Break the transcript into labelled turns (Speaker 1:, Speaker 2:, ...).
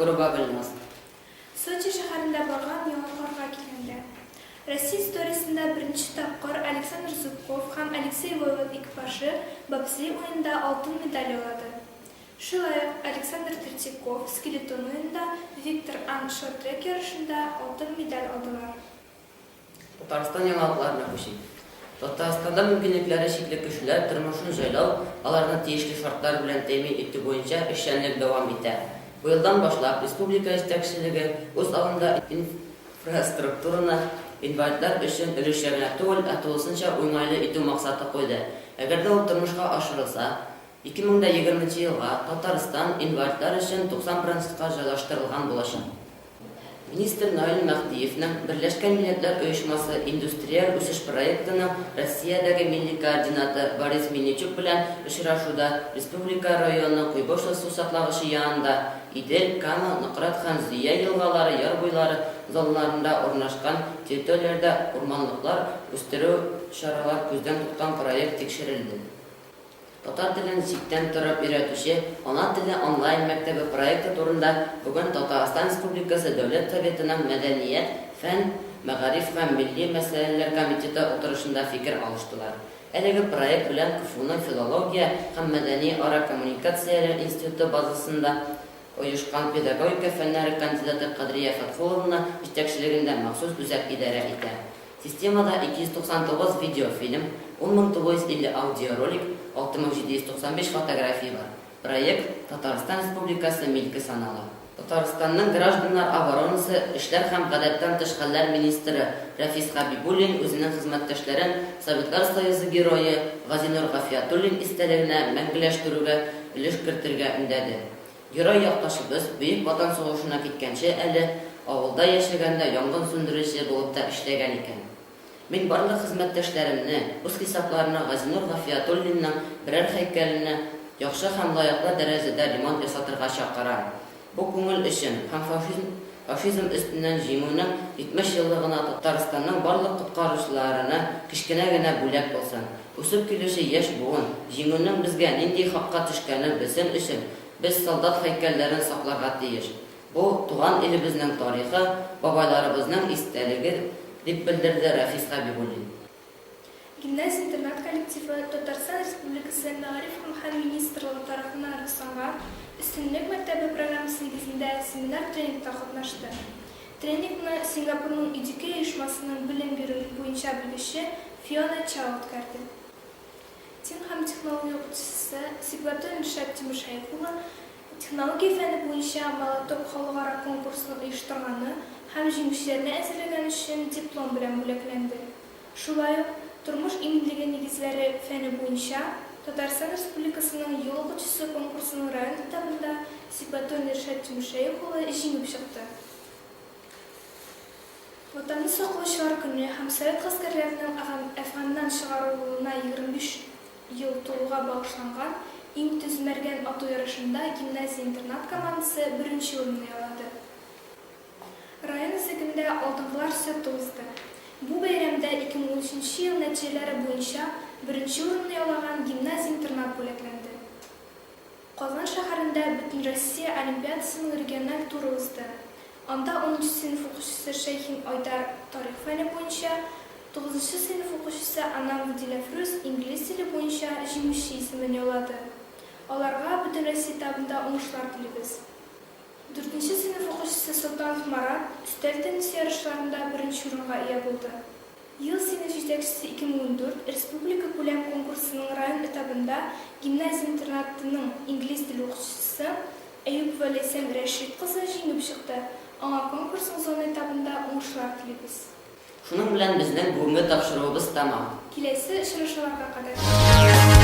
Speaker 1: probabilimas.
Speaker 2: Сочи шәһәрендә барган яңалыкларга килгәндә. Россия историясендә беренче тапкыр Александр Зубков һәм Алексей Воевод экипажы бобслей уенында алтын медаль яулады. Шулай ук Александр Третьяков скелетон уенында, Виктор Ан шорт-трек ярышында алтын медаль алдылар.
Speaker 1: Татарстан яңалыкларына күчик. Татарстанда мөмкинлекләре чикле кешеләр тормышын җайлау, аларны тиешле шартлар белән тәэмин итү буенча эшчәнлек дәвам итә. Бу елдан башлап республика җитәкчелеге үз алында инфраструктураны инвалидлар өчен өлешчә генә түгел, ә тулысынча уңайлы итү максаты куйды. Әгәр дә ул тормышка ашырылса, 2020 елга Татарстан инвалидлар өчен 90%-ка җайлаштырылган булачак. Министр Наил Мәхдиевнең Берләшкән Милләтләр Оешмасы индустриаль үсеш проектының Россиядәге милли координаты Борис Мельничук белән очрашуда республика районының Куйбышев су саклагычы янында Идел, Кама, Нократ һәм Зөя елгалары яр буйлары зоналарында урнашкан территорияләрдә урманлыклар үстерү чаралар күздән тоткан проект тикшерелде. Татар телен читтән торып өйрәтүче ана теле онлайн мәктәбе проекты турында бүген Татарстан Республикасы Дәүләт Советының Мәдәният, фән, мәгариф һәм милли мәсьәләләр комитеты утырышында фикер алыштылар. Әлеге проект белән КФУның филология һәм мәдәни-ара коммуникацияләр институты базасында оешкан педагогика фәннәре кандидаты Кадрия Фатхуловна җитәкчелегендә махсус үзәк идарә итә. Системада 299 видеофильм, 10950 аудиоролик, 6795 фотография бар. Проект Татарстан Республикасы милке санала. Татарстанның гражданнар оборонасы эшләр һәм гадәттән тыш хәлләр министры Рафис Хабибуллин үзенең хезмәттәшләрен Советлар Союзы герое Газинур Гафиятуллин истәлегенә мәңгеләштерүгә өлеш кертергә өндәде. Герой якташыбыз Бөек Ватан сугышына киткәнче әле авылда яшәгәндә янгын сүндерүче булып та эшләгән икән. Мин барлык хезмәттәшләремне үз хисапларына Газинур Гафиятуллинның берәр һәйкәленә яхшы һәм лаеклы дәрәҗәдә ремонт ясатырга чакырам. Бу күңел өчен һәм фашизм өстеннән җиңүнең 70 еллыгына Татарстанның барлык коткаручыларына кечкенә генә бүләк булсын. Үсеп килүче яшь буын җиңүнең безгә нинди хакка төшкәнен белсен өчен без солдат һәйкәлләрен сакларга тиеш. Бу туган илебезнең тарихы, бабайларыбызның истәлеге дип белдерде Рафис Хабибуллин.
Speaker 2: Гимназия-интернат коллективы Татарстан Республикасы Мәгариф һәм министрлыгы тарафыннан расланган өстенлек мәктәбе программасы нигезендә семинар-тренингта катнашты. Тренингны Сингапурның Идюке оешмасының белем бирү буенча белгече Фиона Чао үткәрде. Тин һәм технология укытучысы Сибгатуллин Ришат Тимошаев улы технология фәне буенча Молоток халыкара конкурсын оештырганы һәм җиңүчеләрне әзерләгән өчен диплом белән бүләкләнде. Шулай ук тормыш иминлеге нигезләре фәне буенча Татарстан Республикасының юл укытучысы конкурсының район этабында Сибгатуллин Ришат Тимошаев улы җиңеп чыкты. Ватанны саклаучылар көне һәм совет гаскәрләренең Әфганнан чыгарылуына 25 ел тулуга багышланган иң төз мәргән ату ярышында гимназия-интернат командасы беренче урынны яулады. Район үзәгендә алдынгылар сөте узды. Бу бәйрәмдә 2013 ел нәтиҗәләре буенча беренче урынны яулаган гимназия-интернат бүләкләнде. Казан шәһәрендә Бөтенроссия олимпиадасының региональ туры узды. Анда 10-нчы сыйныф укучысы Шәйхин Айдар тарих фәне буенча, 9-нчы сыйныф укучысы Анам Вдиләфрүз инглиз теле буенча җиңүче исемен яулады. Аларга Бөтенроссия этабында уңышлар телибез. 4-нчы сыйныф укучысы Солтанов Марат өстәл теннис ярышларында беренче урынга ия булды. Ел сыйныф җитәкчесе 2014 республика күләм конкурсының район этабында гимназия-интернатының инглиз теле укучысы Әюпова Ләйсән Рәшит кызы җиңеп чыкты. Аңа конкурсның зона этабында уңышлар телибез.
Speaker 1: Шуның белән безнең бүгенге тапшыруыбыз тәмам.
Speaker 2: Киләсе очрашуларга кадәр